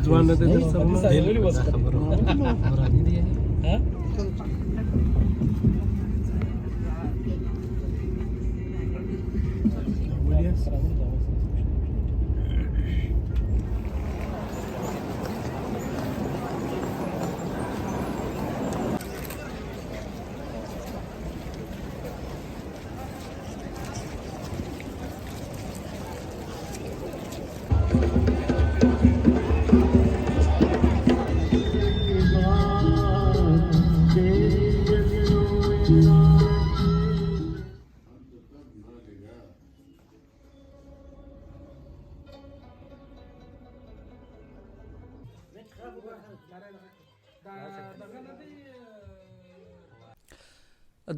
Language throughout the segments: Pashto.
ځوان نه دی در سره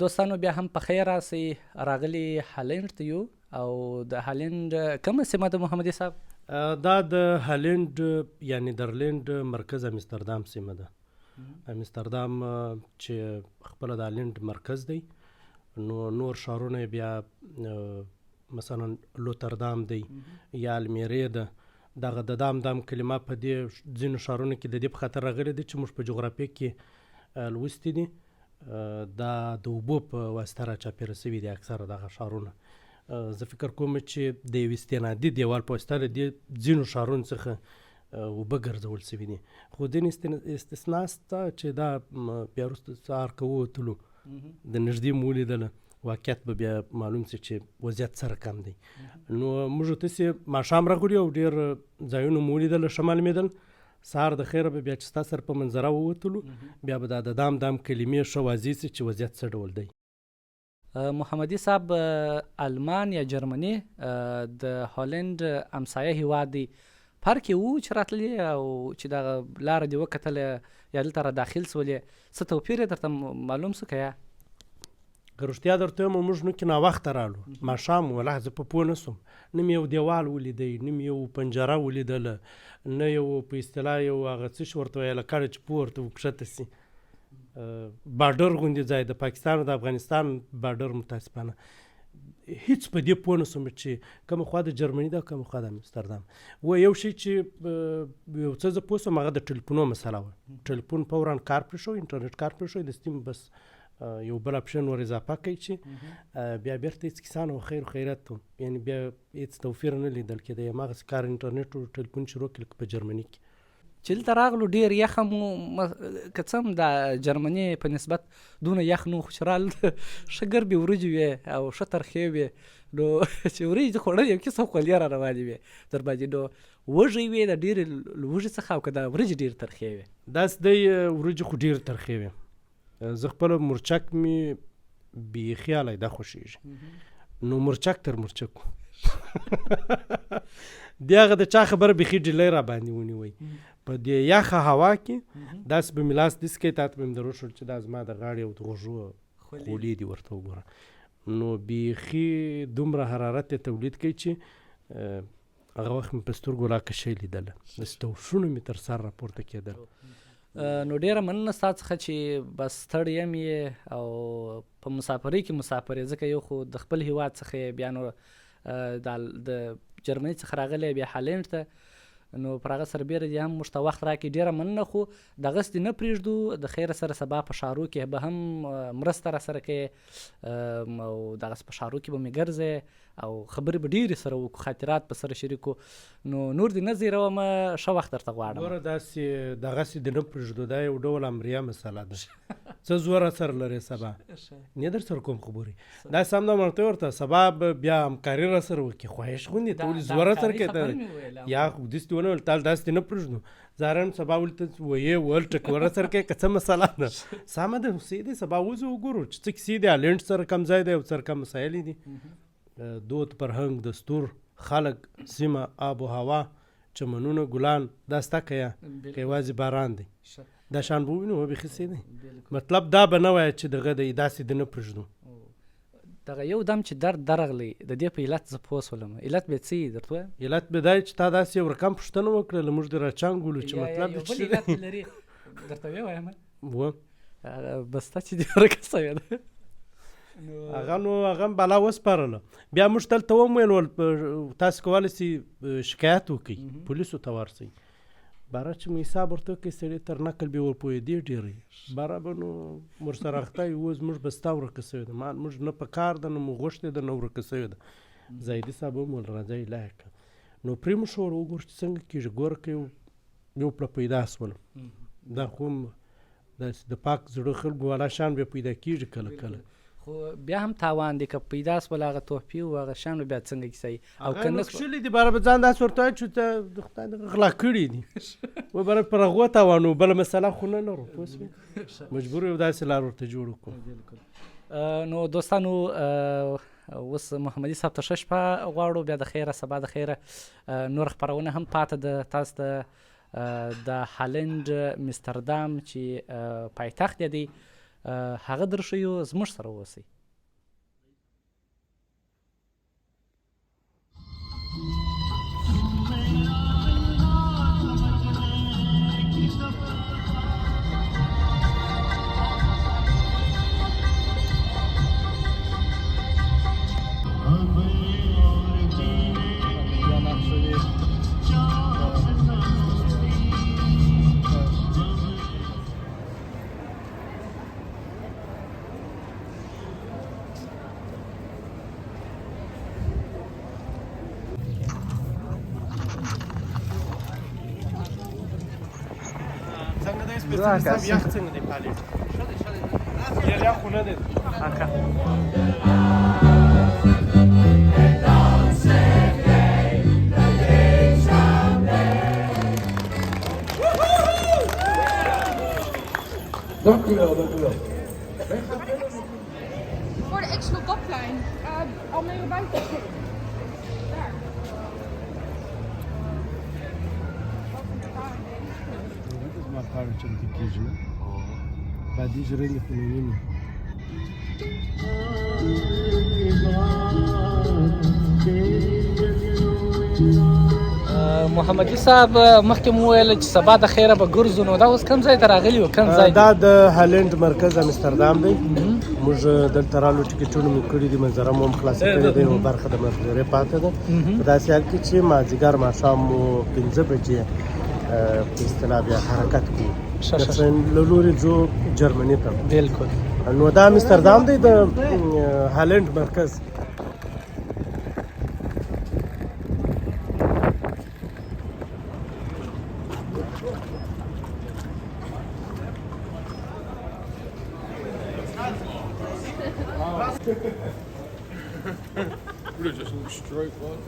دوستانو بیا هم په خیر راسئ. راغلي هالنډ ته یو او د هالنډ کومه سیمه ده محمدي صاحب؟ دا د هالنډ یعنی درلینډ مرکز امستردام سیمه ده. امستردام چې خپله د هالنډ مرکز دی، نو نور ښارونه بیا مثلا لوتردام دی یا المیرې ده. دغه د دام کلمه په دې ځینو ښارونو کې د دې په خاطر راغلې ده چې موږ په جغرافیه کې لوستي دي. دا د اوبو په واسطه راچاپېره سوي دي اکثره دغه ښارونه. زه فکر کوم چې د یو استنادي دیوال په واسطه د دې ځینو ښارونو څخه اوبه ګرځول سوي دي. خو ځینې استثنا شته چې دا بیا وروسته سهار که ووتلو د نږدې مو ولیدله، واقعیت به بیا معلوم شي چې وضعیت سره کم دی. نو موږ تاسې ماښام راغلي او ډېر ځایونه مو ولیدل، ښه معلومېدل. سهار د خیره به بیا چې ستا سره په منظره ووتلو، بیا به دا د دام کلمې ښه واضح شي چې وضعیت څه ډول دی. محمدي صاحب، آلمان یا جرمني د هالنډ همسایه هیواد دی، فرق یې و چې راتللی او چې دغه لاره دې وکتله یا دلته را داخل سولې، څه توپیر یې درته معلوم څه که یا؟ که رښتیا درته وایم موږ نو کې ناوخته رالو، ماښام والله زه په پوه نه سوم. نه مې یو دیوال ولیدی، نه مې یو پنجره ولیدله، نه یو په اصطلاح یو هغه څه شي ورته ویله کډه چې پوه ورته وکښته سي. باډر غوندې ځای د پاکستان او د افغانستان باډر، متاسفانه هیڅ په دې پوه نه سوم چې کومه خوا د جرمني ده کومه خوا د امستردام. و یو شی چې یو څه زه پوه سوم هغه د ټلیفونو مسله وه. ټلیفون فورا کار پرې شو، انټرنیټ کار پرې شو، د سټیم بس یو بل اپشن ور اضافه کوي چې بیا بیرته هېڅ کیسان او خیر خیرات یعنی بیا هېڅ توفیر نه لیدل کېده. هماغسې کار انټرنیټ او ټلیفون شروع کړي لکه په جرمني کې. چې دلته راغلو ډېر یخ مو که څه هم د جرمني په نسبت دونه یخ نه و، خو چې رال ښه ګربې وریجې وې او ښه ترخې وې. نو چې وریجې خوړل یو کیسه خولې را روانې وې در باندې، نو وږی وې د ډېرې وږې څخه، او که د وریجې ډېرې ترخې وې. داسې دی وریجې خو ډېرې ترخې وې. زه خپله مرچک مې بیخي علیده خوښېږي، نو مرچک تر مرچکو د هغه د چا خبره بیخي ډیلی را باندې ونیوئ. په دې یخه هوا کې داسې به مې لاس داسې کوي، تا ته به مې در وښول چې دا زما د غاړې او د غوږو خولې دي، ورته وګوره. نو بیخي دومره حرارت یې تولید کوي چې هغه وخت مې په سترګو لا کشی لیدله، د ستوشونو مې تر سر راپورته کېدل. نو ډیره مننه ستا څخه چې بس ستړی یم یې او په مسافرۍ کې مسافر یې، ځکه یو خو د خپل هیواد څخه بیا نو د جرمني څخه راغلی بیا هالنډ ته، نو پر هغه سربیره دې هم موږ ته وخت راکړي، ډیره مننه. خو دغسې دې نه پرېږدو، د خیره سره سبا په ښارو کې به هم مرسته را سره کوې او دغسې په ښارو کې به مې ګرځې او خبرې به ډېرې سره وکړو، خاطرات به سره شریکو. نو نور دې نه زیرومه، ښه وخت درته غواړم. ګوره داسې دغسې دې نه پرېږدو، دا یو ډول امریه مسله ده. څه زور سره لرې سبا نه در سره کوم خبرې داسې هم دا ورته ورته سبا به بیا همکاري را سره وکړي، خواهش غوندې ته ولې زور سره کوې یا خو داسې ونه ویل تال داسې نه پرېږدو. زارن سبا ولې ته ویې ویل ټکور را سره کوې که څه مسله ده، سمه ده اوسې دی. سبا وځو وګورو چې څه کیسې دي، هالنډ سره کم ځای دی او سره کم مسایل دي. دود، فرهنګ، دستور، خلک، سیمه، آب و هوا، چمنونه، ګلان، دا ستا که یا که یوازې باران دی دا شان به ووینو بیخي څه دی. مطلب دا به نه وایه چې دغه دی داسې د نه پرېږدو. دغه یو دم چې درد درغلی د دې په علت زه پوه شولم. علت به څه درته وایم؟ علت به دا چې تا داسې یو رقم پوښتنه وکړله موږ دې راچانګولو چې مطلب یو بل علت لري درته ووایم و بس تا چې دې ورکه سوې ده هغه بلا وسپارله. بیا موږ دلته وویل تاسو کولی شئ شکایت وکړئ پولیسو ته ورسئ. باره چې مو حساب ورته وکړئ سړي تر نقل بې ورپوهېدې ډېرې باره به نو ورسره اخته یو اوس موږ به ستا ورکه سوې ده موږ نه په کار ده نه مو غوښتې ده نه ورکه سوې ده. زاهدي صاحب هم ویل راځه یې لایق کړه. نو پرې مو ښه ور وګورو چې څنګه کېږي. ګوره که یو پله پیدا شولم دا خو هم داسې د پاک زړه خلکو والا شان بیا پیدا کېږي کله کله. خو بیا هم تاوان دی که پیدا سول هغه تحفې و هغه شیان بیا څنګه کیسه وي او که نه کښلي دي باره به ځان داسې ورته وایي چې ته د خدای دغه غلا کړي دي و باره پر هغو تاوانو بله مسله خو نه لرو پوه شوې مجبور یو داسې لار ورته جوړ کړو. نو دوستانو اوس محمدي صاحب ته ښه شپه غواړو بیا د خیره سبا د خیره نور خپرونه هم پاته ده تاسو ته د هالند امستردام چې پایتخت دی هغه درښیو زموږ سره اوسئ. یخ څنګه دی پالي ډېر یخ خو نه دی. Dank u wel, dank u wel. Voor de Exel-Doplijn, Almere buiten. Daar. زما پاڼې چمتو کېږي نه بادي ژرندې خو مې ویني. محمدي صاحب مخکې مو ویل چې سبا د خیره به ګرځو نو دا اوس کوم ځای ته راغلي وو کوم ځای دا د هالند مرکز امستردام دی. موږ دلته رالو ټکټونه مو کړي دي منظره مو هم خلاصه کړې ده یوه برخه د منظرې پاته ده په داسې حال کې چې مازدیګر ماښام مو 5 بجې په اصطلاح بیا حرکت کوو د فرین له لورې ځو جرمني ته. بالکل. نو دا امستردام دی د هالند مرکز. We're just a straight one.